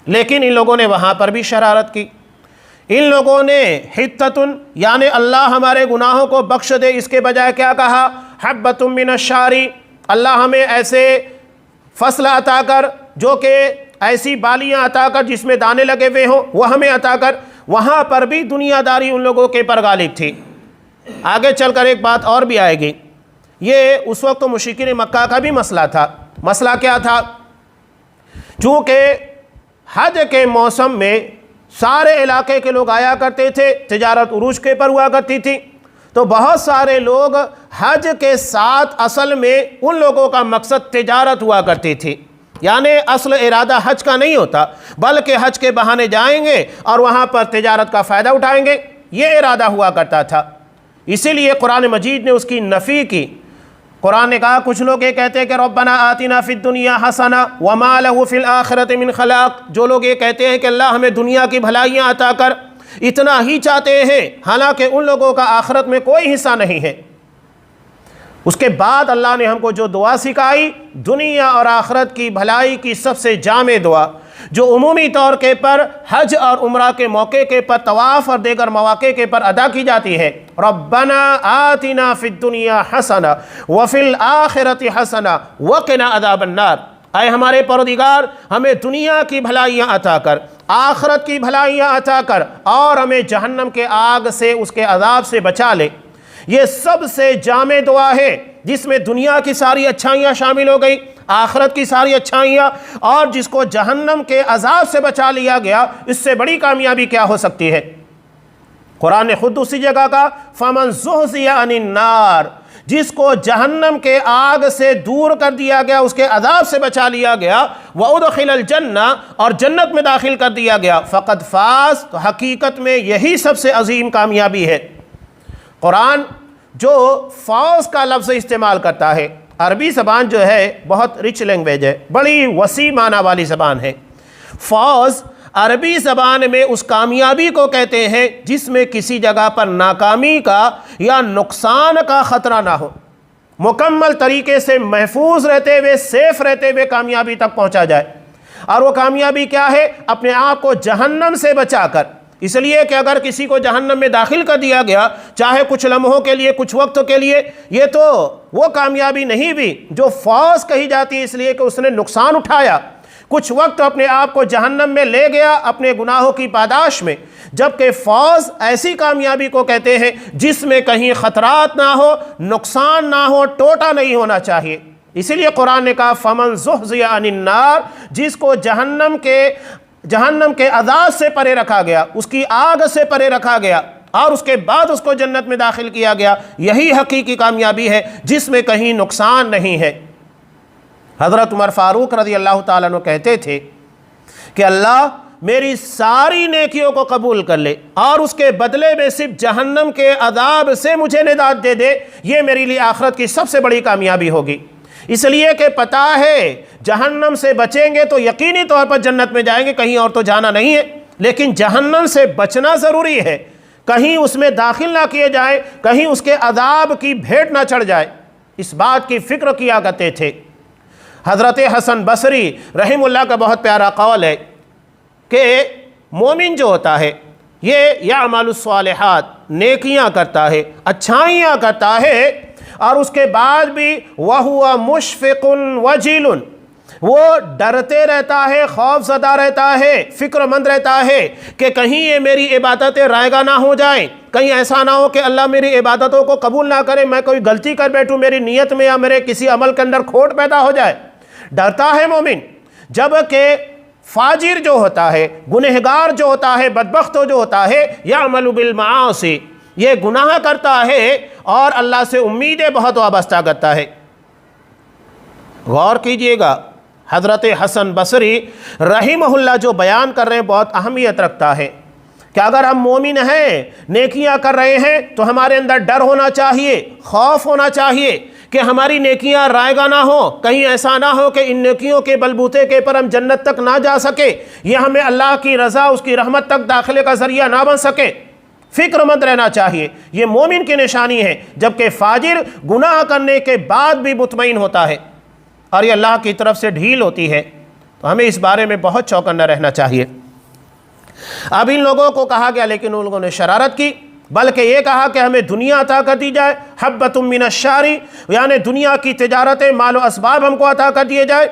لیکن ان لوگوں نے وہاں پر بھی شرارت کی، ان لوگوں نے حِطَّةٌ یعنی اللہ ہمارے گناہوں کو بخش دے، اس کے بجائے کیا کہا حَبَّةٌ مِّنَ الشَّعْرِ، اللہ ہمیں ایسے فصل عطا کر جو کہ ایسی بالیاں عطا کر جس میں دانے لگے ہوئے ہوں وہ ہمیں عطا کر. وہاں پر بھی دنیا داری ان لوگوں کے پر غالب تھی. آگے چل کر ایک بات اور بھی آئے گی. یہ اس وقت تو مشرکین مکہ کا بھی مسئلہ تھا. مسئلہ کیا تھا؟ چونکہ حج کے موسم میں سارے علاقے کے لوگ آیا کرتے تھے، تجارت عروج کے پر ہوا کرتی تھی، تو بہت سارے لوگ حج کے ساتھ اصل میں ان لوگوں کا مقصد تجارت ہوا کرتی تھی. یعنی اصل ارادہ حج کا نہیں ہوتا، بلکہ حج کے بہانے جائیں گے اور وہاں پر تجارت کا فائدہ اٹھائیں گے، یہ ارادہ ہوا کرتا تھا. اسی لیے قرآن مجید نے اس کی نفی کی. قرآن نے کہا، کچھ لوگ یہ کہتے ہیں کہ ربنا آتنا فی الدنیا حسنہ وما لہ فی الآخرۃ من خلاق. جو لوگ یہ کہتے ہیں کہ اللہ ہمیں دنیا کی بھلائیاں عطا کر، اتنا ہی چاہتے ہیں، حالانکہ ان لوگوں کا آخرت میں کوئی حصہ نہیں ہے. اس کے بعد اللہ نے ہم کو جو دعا سکھائی، دنیا اور آخرت کی بھلائی کی سب سے جامع دعا، جو عمومی طور کے پر حج اور عمرہ کے موقع کے پر، طواف اور دیگر مواقع کے پر ادا کی جاتی ہے. ربنا آتنا فی الدنیا حسنہ وفی الآخرۃ حسنہ وقنا عذاب النار. اے ہمارے پروردگار، ہمیں دنیا کی بھلائیاں عطا کر، آخرت کی بھلائیاں عطا کر، اور ہمیں جہنم کے آگ سے، اس کے عذاب سے بچا لے. یہ سب سے جامع دعا ہے جس میں دنیا کی ساری اچھائیاں شامل ہو گئی، آخرت کی ساری اچھائیاں، اور جس کو جہنم کے عذاب سے بچا لیا گیا. اس سے بڑی کامیابی کیا ہو سکتی ہے؟ قرآن نے خود اسی جگہ کا فَمَنْ زُحْزِحَ عَنِ النَّارِ، جس کو جہنم کے آگ سے دور کر دیا گیا، اس کے عذاب سے بچا لیا گیا، وَأُدْخِلَ الْجَنَّةَ، اور جنت میں داخل کر دیا گیا، فَقَدْ فَازَ، تو حقیقت میں یہی سب سے عظیم کامیابی ہے. قرآن جو فوز کا لفظ استعمال کرتا ہے، عربی زبان جو ہے بہت رچ لینگویج ہے، بڑی وسیع معنی والی زبان ہے. فوز عربی زبان میں اس کامیابی کو کہتے ہیں جس میں کسی جگہ پر ناکامی کا یا نقصان کا خطرہ نہ ہو، مکمل طریقے سے محفوظ رہتے ہوئے، سیف رہتے ہوئے کامیابی تک پہنچا جائے. اور وہ کامیابی کیا ہے؟ اپنے آپ کو جہنم سے بچا کر. اس لیے کہ اگر کسی کو جہنم میں داخل کر دیا گیا، چاہے کچھ لمحوں کے لیے، کچھ وقت کے لیے، یہ تو وہ کامیابی نہیں بھی جو فوز کہی جاتی ہے، اس لیے کہ اس نے نقصان اٹھایا، کچھ وقت اپنے آپ کو جہنم میں لے گیا اپنے گناہوں کی پاداش میں. جبکہ فوز ایسی کامیابی کو کہتے ہیں جس میں کہیں خطرات نہ ہو، نقصان نہ ہو، ٹوٹا نہیں ہونا چاہیے. اسی لیے قرآن نے کہا فَمَنْ زُحْزِحَ عَنِ النَّارِ، جس کو جہنم کے عذاب سے پرے رکھا گیا، اس کی آگ سے پرے رکھا گیا، اور اس کے بعد اس کو جنت میں داخل کیا گیا. یہی حقیقی کامیابی ہے جس میں کہیں نقصان نہیں ہے. حضرت عمر فاروق رضی اللہ تعالیٰ عنہ کہتے تھے کہ اللہ میری ساری نیکیوں کو قبول کر لے اور اس کے بدلے میں صرف جہنم کے عذاب سے مجھے نجات دے دے، یہ میرے لیے آخرت کی سب سے بڑی کامیابی ہوگی. اس لیے کہ پتہ ہے جہنم سے بچیں گے تو یقینی طور پر جنت میں جائیں گے، کہیں اور تو جانا نہیں ہے. لیکن جہنم سے بچنا ضروری ہے، کہیں اس میں داخل نہ کیے جائے، کہیں اس کے عذاب کی بھیٹ نہ چڑھ جائے. اس بات کی فکر کیا کرتے تھے. حضرت حسن بصری رحم اللہ کا بہت پیارا قول ہے کہ مومن جو ہوتا ہے یہ یعمل الصالحات، نیکیاں کرتا ہے، اچھائیاں کرتا ہے، اور اس کے بعد بھی وَهُوَ مُشْفِقٌ وَجِلٌ، وہ ڈرتے رہتا ہے، خوف زدہ رہتا ہے، فکر مند رہتا ہے کہ کہیں یہ میری عبادتیں رائگاں نہ ہو جائیں، کہیں ایسا نہ ہو کہ اللہ میری عبادتوں کو قبول نہ کرے، میں کوئی غلطی کر بیٹھوں، میری نیت میں یا میرے کسی عمل کے اندر کھوٹ پیدا ہو جائے. ڈرتا ہے مومن. جبکہ فاجر جو ہوتا ہے، گنہگار جو ہوتا ہے، بدبخت جو ہوتا ہے، یعمل بالمعاصی، یہ گناہ کرتا ہے اور اللہ سے امیدیں بہت وابستہ کرتا ہے. غور کیجئے گا، حضرت حسن بصری رحمہ اللہ جو بیان کر رہے ہیں بہت اہمیت رکھتا ہے کہ اگر ہم مومن ہیں، نیکیاں کر رہے ہیں، تو ہمارے اندر ڈر ہونا چاہیے، خوف ہونا چاہیے کہ ہماری نیکیاں رائگاں نہ ہو، کہیں ایسا نہ ہو کہ ان نیکیوں کے بلبوتے کے پر ہم جنت تک نہ جا سکے، یہ ہمیں اللہ کی رضا، اس کی رحمت تک داخلے کا ذریعہ نہ بن سکے. فکر مند رہنا چاہیے، یہ مومن کی نشانی ہے. جبکہ فاجر گناہ کرنے کے بعد بھی مطمئن ہوتا ہے اور یہ اللہ کی طرف سے ڈھیل ہوتی ہے. تو ہمیں اس بارے میں بہت چوکنا رہنا چاہیے. اب ان لوگوں کو کہا گیا، لیکن ان لوگوں نے شرارت کی، بلکہ یہ کہا کہ ہمیں دنیا عطا کر دی جائے، حبۃ من الشعر، یعنی دنیا کی تجارتیں، مال و اسباب ہم کو عطا کر دیے جائے.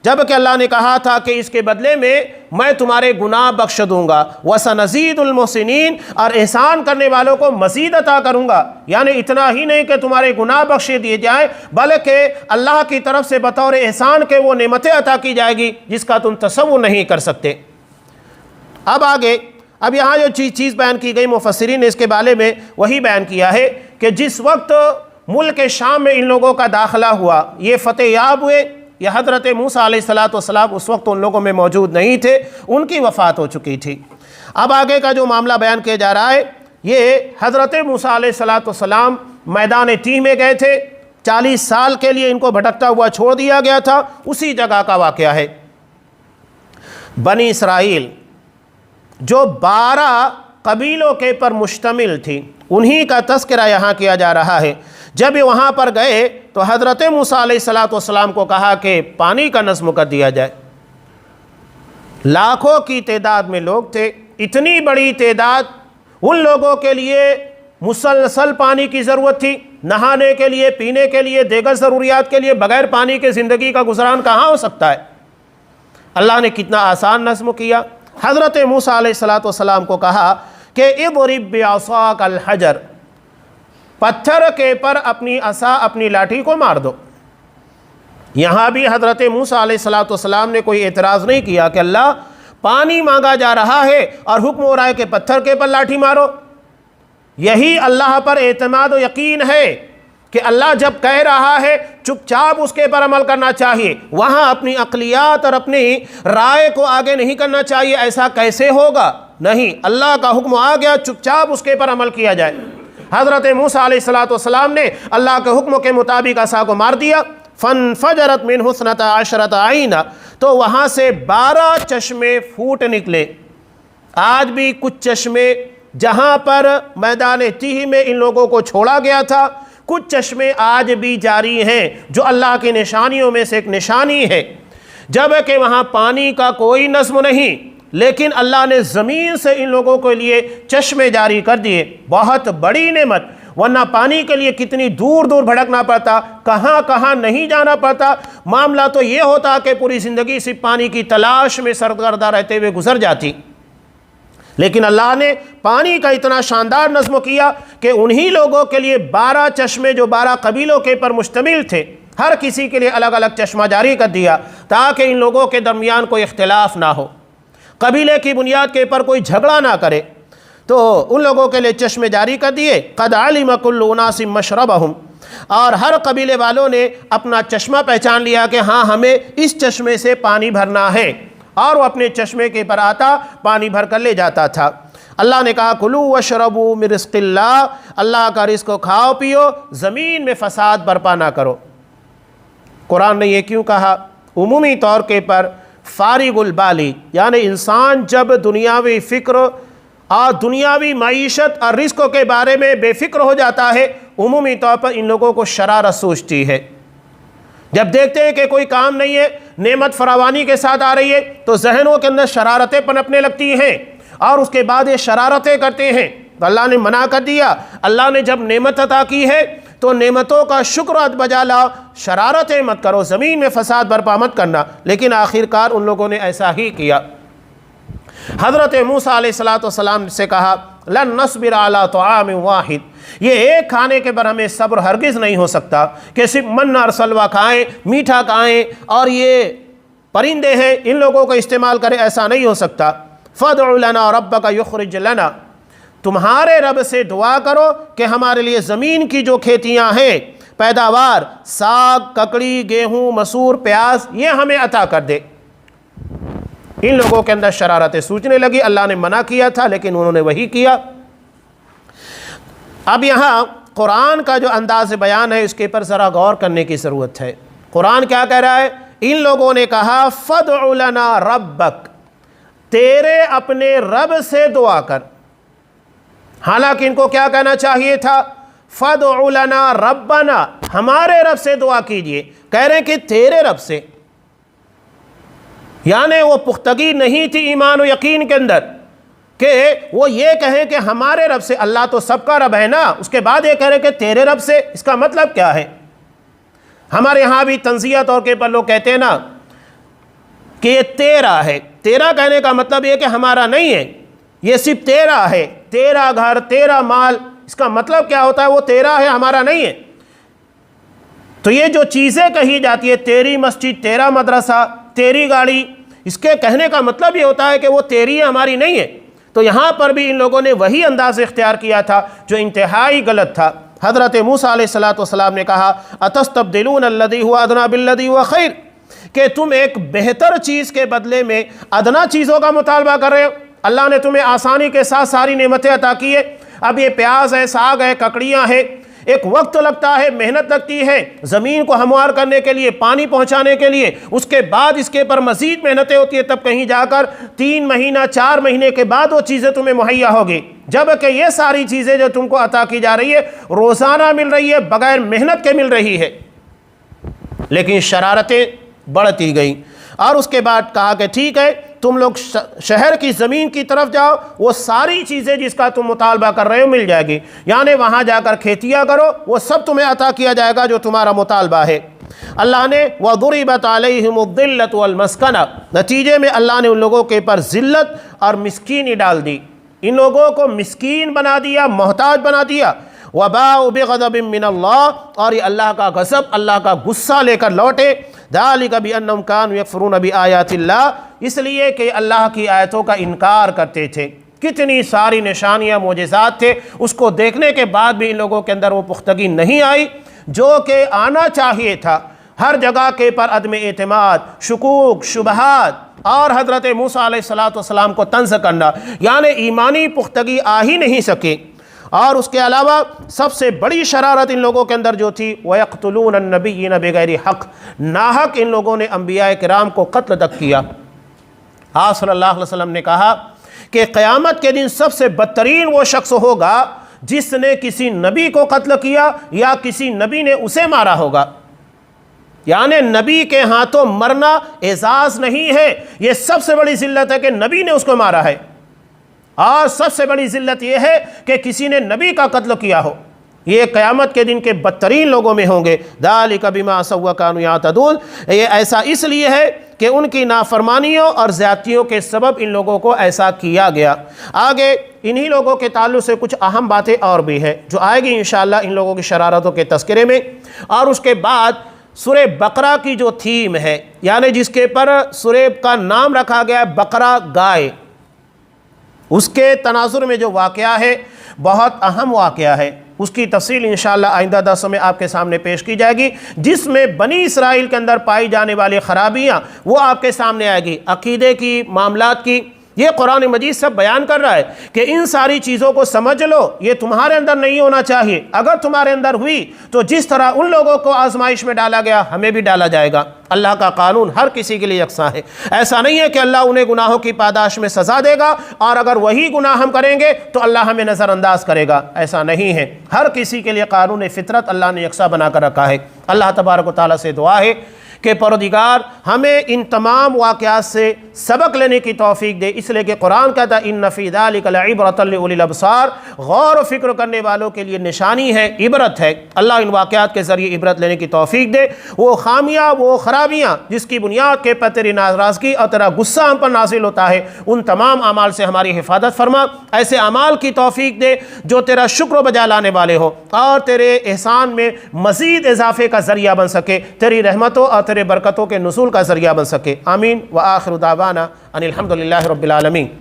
جب کہ اللہ نے کہا تھا کہ اس کے بدلے میں تمہارے گناہ بخش دوں گا، وَسَنَزِيدُ الْمُحْسِنِينَ، اور احسان کرنے والوں کو مزید عطا کروں گا۔ یعنی اتنا ہی نہیں کہ تمہارے گناہ بخشے دیے جائیں، بلکہ اللہ کی طرف سے بطور احسان کے وہ نعمتیں عطا کی جائے گی جس کا تم تصور نہیں کر سکتے۔ اب آگے، اب یہاں جو چیز بیان کی گئی مفسرین نے اس کے بارے میں وہی بیان کیا ہے کہ جس وقت ملک شام میں ان لوگوں کا داخلہ ہوا، یہ فتح یاب ہوئے، یہ حضرت موسیٰ علیہ السلام اس وقت ان لوگوں میں موجود نہیں تھے، ان کی وفات ہو چکی تھی۔ اب آگے کا جو معاملہ بیان کیا جا رہا ہے، یہ حضرت موسیٰ علیہ السلام میدان تیہ میں گئے تھے، 40 سال کے لیے ان کو بھٹکتا ہوا چھوڑ دیا گیا تھا، اسی جگہ کا واقعہ ہے۔ بنی اسرائیل جو 12 قبیلوں کے پر مشتمل تھی، انہی کا تذکرہ یہاں کیا جا رہا ہے۔ جب یہ وہاں پر گئے تو حضرت موسیٰ علیہ السلام کو کہا کہ پانی کا نظم کر دیا جائے۔ لاکھوں کی تعداد میں لوگ تھے، اتنی بڑی تعداد، ان لوگوں کے لیے مسلسل پانی کی ضرورت تھی، نہانے کے لیے، پینے کے لیے، دیگر ضروریات کے لیے بغیر پانی کے زندگی کا گزران کہاں ہو سکتا ہے؟ اللہ نے کتنا آسان نظم کیا۔ حضرت موسیٰ علیہ السلام کو کہا کہ اضرب بعصاک الحجر، پتھر کے پر اپنی عصا، اپنی لاٹھی کو مار دو۔ یہاں بھی حضرت موسیٰ علیہ السلام نے کوئی اعتراض نہیں کیا کہ اللہ، پانی مانگا جا رہا ہے اور حکم ہو رہا ہے کہ پتھر کے پر لاٹھی مارو۔ یہی اللہ پر اعتماد و یقین ہے کہ اللہ جب کہہ رہا ہے چپ چاپ اس کے پر عمل کرنا چاہیے، وہاں اپنی عقلیات اور اپنی رائے کو آگے نہیں کرنا چاہیے۔ ایسا کیسے ہوگا؟ نہیں، اللہ کا حکم آ گیا، چپ چاپ اس کے پر عمل کیا جائے۔ حضرت موسیٰ علیہ السلام نے اللہ کے حکم کے مطابق عصا کو مار دیا، فَانْفَجَرَتْ مِنْهُ 12 عَيْنًا، تو وہاں سے 12 چشمے پھوٹ نکلے۔ آج بھی کچھ چشمے جہاں پر میدان تیہ میں ان لوگوں کو چھوڑا گیا تھا، کچھ چشمے آج بھی جاری ہیں، جو اللہ کی نشانیوں میں سے ایک نشانی ہے۔ جبکہ وہاں پانی کا کوئی نظم نہیں، لیکن اللہ نے زمین سے ان لوگوں کے لیے چشمے جاری کر دیے۔ بہت بڑی نعمت، ورنہ پانی کے لیے کتنی دور دور بھٹکنا پڑتا، کہاں کہاں نہیں جانا پڑتا۔ معاملہ تو یہ ہوتا کہ پوری زندگی صرف پانی کی تلاش میں سرگردہ رہتے ہوئے گزر جاتی، لیکن اللہ نے پانی کا اتنا شاندار نظم کیا کہ انہی لوگوں کے لیے 12 چشمے جو 12 قبیلوں کے پر مشتمل تھے، ہر کسی کے لیے الگ الگ چشمہ جاری کر دیا تاکہ ان لوگوں کے درمیان کوئی اختلاف نہ ہو، قبیلے کی بنیاد کے پر کوئی جھگڑا نہ کرے۔ تو ان لوگوں کے لیے چشمے جاری کر دیے۔ قد علم کل اناس مشربہم، اور ہر قبیلے والوں نے اپنا چشمہ پہچان لیا کہ ہاں ہمیں اس چشمے سے پانی بھرنا ہے، اور وہ اپنے چشمے کے پر آتا، پانی بھر کر لے جاتا تھا۔ اللہ نے کہا کلوا واشربوا من رزق اللہ، اللہ کا رزق کو کھاؤ پیو، زمین میں فساد برپا نہ کرو۔ قرآن نے یہ کیوں کہا؟ عمومی طور کے پر فارغ البالی، یعنی انسان جب دنیاوی فکر اور دنیاوی معیشت اور رزق کے بارے میں بے فکر ہو جاتا ہے، عمومی طور پر ان لوگوں کو شرارت سوچتی ہے۔ جب دیکھتے ہیں کہ کوئی کام نہیں ہے، نعمت فراوانی کے ساتھ آ رہی ہے، تو ذہنوں کے اندر شرارتیں پنپنے لگتی ہیں، اور اس کے بعد یہ شرارتیں کرتے ہیں۔ تو اللہ نے منع کر دیا، اللہ نے جب نعمت عطا کی ہے تو نعمتوں کا شکر ادا بجا لاؤ، شرارتیں مت کرو، زمین میں فساد برپا مت کرنا۔ لیکن آخرکار ان لوگوں نے ایسا ہی کیا۔ حضرت موسیٰ علیہ السلام سے کہا لن نصبر علی طعام واحد، یہ ایک کھانے کے پر ہمیں صبر ہرگز نہیں ہو سکتا کہ صرف من اور سلوہ کھائیں، میٹھا کھائیں اور یہ پرندے ہیں ان لوگوں کو استعمال کریں، ایسا نہیں ہو سکتا۔ فادع لنا ربک یخرج لنا، تمہارے رب سے دعا کرو کہ ہمارے لیے زمین کی جو کھیتیاں ہیں، پیداوار، ساگ، ککڑی، گیہوں، مسور، پیاز، یہ ہمیں عطا کر دے۔ ان لوگوں کے اندر شرارتیں سوچنے لگی، اللہ نے منع کیا تھا لیکن انہوں نے وہی کیا۔ اب یہاں قرآن کا جو انداز بیان ہے اس کے پر ذرا غور کرنے کی ضرورت ہے۔ قرآن کیا کہہ رہا ہے؟ ان لوگوں نے کہا فادع لنا ربک، تیرے اپنے رب سے دعا کر۔ حالانکہ ان کو کیا کہنا چاہیے تھا؟ فادع لنا ربنا، ہمارے رب سے دعا کیجئے۔ کہہ رہے ہیں کہ تیرے رب سے، یعنی وہ پختگی نہیں تھی ایمان و یقین کے اندر کہ وہ یہ کہیں کہ ہمارے رب سے، اللہ تو سب کا رب ہے نا، اس کے بعد یہ کہہ رہے کہ تیرے رب سے، اس کا مطلب کیا ہے؟ ہمارے ہاں بھی تنزیہ طور کے پر لوگ کہتے ہیں نا، کہ یہ تیرا ہے۔ تیرا کہنے کا مطلب یہ کہ ہمارا نہیں ہے، یہ صرف تیرا ہے، تیرا گھر، تیرا مال، اس کا مطلب کیا ہوتا ہے؟ وہ تیرا ہے، ہمارا نہیں ہے۔ تو یہ جو چیزیں کہی جاتی ہے، تیری مسجد، تیرا مدرسہ، تیری گاڑی، اس کے کہنے کا مطلب یہ ہوتا ہے کہ وہ تیری ہے، ہماری نہیں ہے۔ تو یہاں پر بھی ان لوگوں نے وہی انداز اختیار کیا تھا جو انتہائی غلط تھا۔ حضرت موسیٰ علیہ السلام نے کہا اتستبدلون الذی هو ادنی بالذی هو خیر، کہ تم ایک بہتر چیز کے بدلے میں ادنا چیزوں کا مطالبہ کر رہے ہو۔ اللہ نے تمہیں آسانی کے ساتھ ساری نعمتیں عطا کی ہے، اب یہ پیاز ہے، ساگ ہے، ککڑیاں ہیں، ایک وقت لگتا ہے، محنت لگتی ہے زمین کو ہموار کرنے کے لیے، پانی پہنچانے کے لیے، اس کے بعد اس کے پر مزید محنتیں ہوتی ہیں، تب کہیں جا کر 3 مہینہ 4 مہینے کے بعد وہ چیزیں تمہیں مہیا ہوگی، جبکہ یہ ساری چیزیں جو تم کو عطا کی جا رہی ہے روزانہ مل رہی ہے، بغیر محنت کے مل رہی ہے۔ لیکن شرارتیں بڑھتی گئیں، اور اس کے بعد کہا کہ ٹھیک ہے تم لوگ شہر کی زمین کی طرف جاؤ، وہ ساری چیزیں جس کا تم مطالبہ کر رہے ہو مل جائے گی، یعنی وہاں جا کر کھیتیاں کرو، وہ سب تمہیں عطا کیا جائے گا جو تمہارا مطالبہ ہے۔ اللہ نے وَضُرِبَتْ عَلَيْهِمُ الذِّلَّةُ وَالْمَسْكَنَةُ، نتیجے میں اللہ نے ان لوگوں کے پر ذلت اور مسکینی ڈال دی، ان لوگوں کو مسکین بنا دیا، محتاج بنا دیا۔ وَبَاءُوا بِغَضَبٍ مِّنَ اللَّهِ، اور یہ اللہ کا غضب، اللہ کا غصہ لے کر لوٹے۔ ذَلِكَ بِأَنَّهُمْ كَانُوا يَكْفُرُونَ بِآيَاتِ اللَّهِ، اس لیے کہ اللہ کی آیتوں کا انکار کرتے تھے۔ کتنی ساری نشانیاں معجزات تھے، اس کو دیکھنے کے بعد بھی ان لوگوں کے اندر وہ پختگی نہیں آئی جو کہ آنا چاہیے تھا۔ ہر جگہ کے پر عدم اعتماد، شکوک، شبہات، اور حضرت موسیٰ علیہ السلام کو طنز کرنا، یعنی ایمانی پختگی آ ہی نہیں سکے۔ اور اس کے علاوہ سب سے بڑی شرارت ان لوگوں کے اندر جو تھی وَيَقْتُلُونَ النَّبِيِّينَ بِغَيْرِ حق، ناحق ان لوگوں نے انبیاء کرام کو قتل تک کیا۔ آپ صلی اللہ علیہ وسلم نے کہا کہ قیامت کے دن سب سے بدترین وہ شخص ہوگا جس نے کسی نبی کو قتل کیا یا کسی نبی نے اسے مارا ہوگا، یعنی نبی کے ہاتھوں مرنا اعزاز نہیں ہے، یہ سب سے بڑی ذلت ہے کہ نبی نے اس کو مارا ہے، اور سب سے بڑی ذلت یہ ہے کہ کسی نے نبی کا قتل کیا ہو۔ یہ قیامت کے دن کے بدترین لوگوں میں ہوں گے۔ ذَلِكَ بِمَا عَصَوا وَكَانُوا يَعْتَدُونَ، یہ ایسا اس لیے ہے کہ ان کی نافرمانیوں اور زیادتیوں کے سبب ان لوگوں کو ایسا کیا گیا۔ آگے انہی لوگوں کے تعلق سے کچھ اہم باتیں اور بھی ہیں جو آئے گی انشاءاللہ ان لوگوں کی شرارتوں کے تذکرے میں۔ اور اس کے بعد سورہ بقرہ کی جو تھیم ہے، یعنی جس کے پر سورہ کا نام رکھا گیا ہے بقرہ گائے، اس کے تناظر میں جو واقعہ ہے بہت اہم واقعہ ہے، اس کی تفصیل انشاءاللہ آئندہ درسوں میں آپ کے سامنے پیش کی جائے گی، جس میں بنی اسرائیل کے اندر پائی جانے والی خرابیاں وہ آپ کے سامنے آئے گی، عقیدے کی، معاملات کی۔ یہ قرآن مجید سب بیان کر رہا ہے کہ ان ساری چیزوں کو سمجھ لو، یہ تمہارے اندر نہیں ہونا چاہیے، اگر تمہارے اندر ہوئی تو جس طرح ان لوگوں کو آزمائش میں ڈالا گیا ہمیں بھی ڈالا جائے گا۔ اللہ کا قانون ہر کسی کے لیے یکساں ہے، ایسا نہیں ہے کہ اللہ انہیں گناہوں کی پاداش میں سزا دے گا اور اگر وہی گناہ ہم کریں گے تو اللہ ہمیں نظر انداز کرے گا، ایسا نہیں ہے۔ ہر کسی کے لیے قانون فطرت اللہ نے یکساں بنا کر رکھا ہے۔ اللہ تبارک و تعالیٰ سے دعا ہے کہ پروردگار ہمیں ان تمام واقعات سے سبق لینے کی توفیق دے، اس لیے کہ قرآن کہتا ہے ان فی ذلک لعبرۃ لأولی الابصار، غور و فکر کرنے والوں کے لیے نشانی ہے، عبرت ہے۔ اللہ ان واقعات کے ذریعے عبرت لینے کی توفیق دے، وہ خامیاں، وہ خرابیاں جس کی بنیاد کے پر تیری ناراضگی اور تیرا غصہ ہم پر نازل ہوتا ہے، ان تمام اعمال سے ہماری حفاظت فرما، ایسے اعمال کی توفیق دے جو تیرا شکر و بجا لانے والے ہو اور تیرے احسان میں مزید اضافے کا ذریعہ بن سکے، تیری رحمتوں اور تیرے برکتوں کے نزول کا ذریعہ بن سکے۔ آمین۔ وآخر دعوانا ان الحمد للہ رب العالمین۔